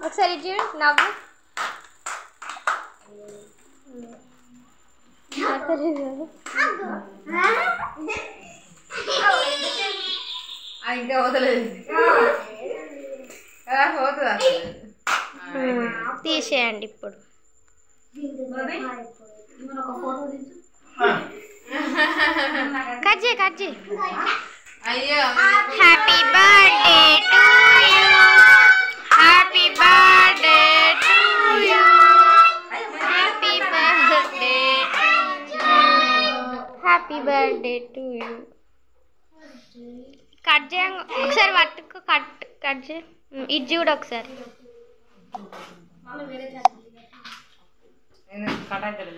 ఒకసారి చూడు నవ్వు. ఇంకా వదలేదు తీసేయండి ఇప్పుడు. కట్ చేయి. అయ్యో happy birthday to you, happy birthday to you, happy birthday, happy birthday to you. Cut చేయ ఒకసారి పట్టుకో. కట్ చేయి. ఇది చూడు ఒకసారి. కట్ అవుతుంది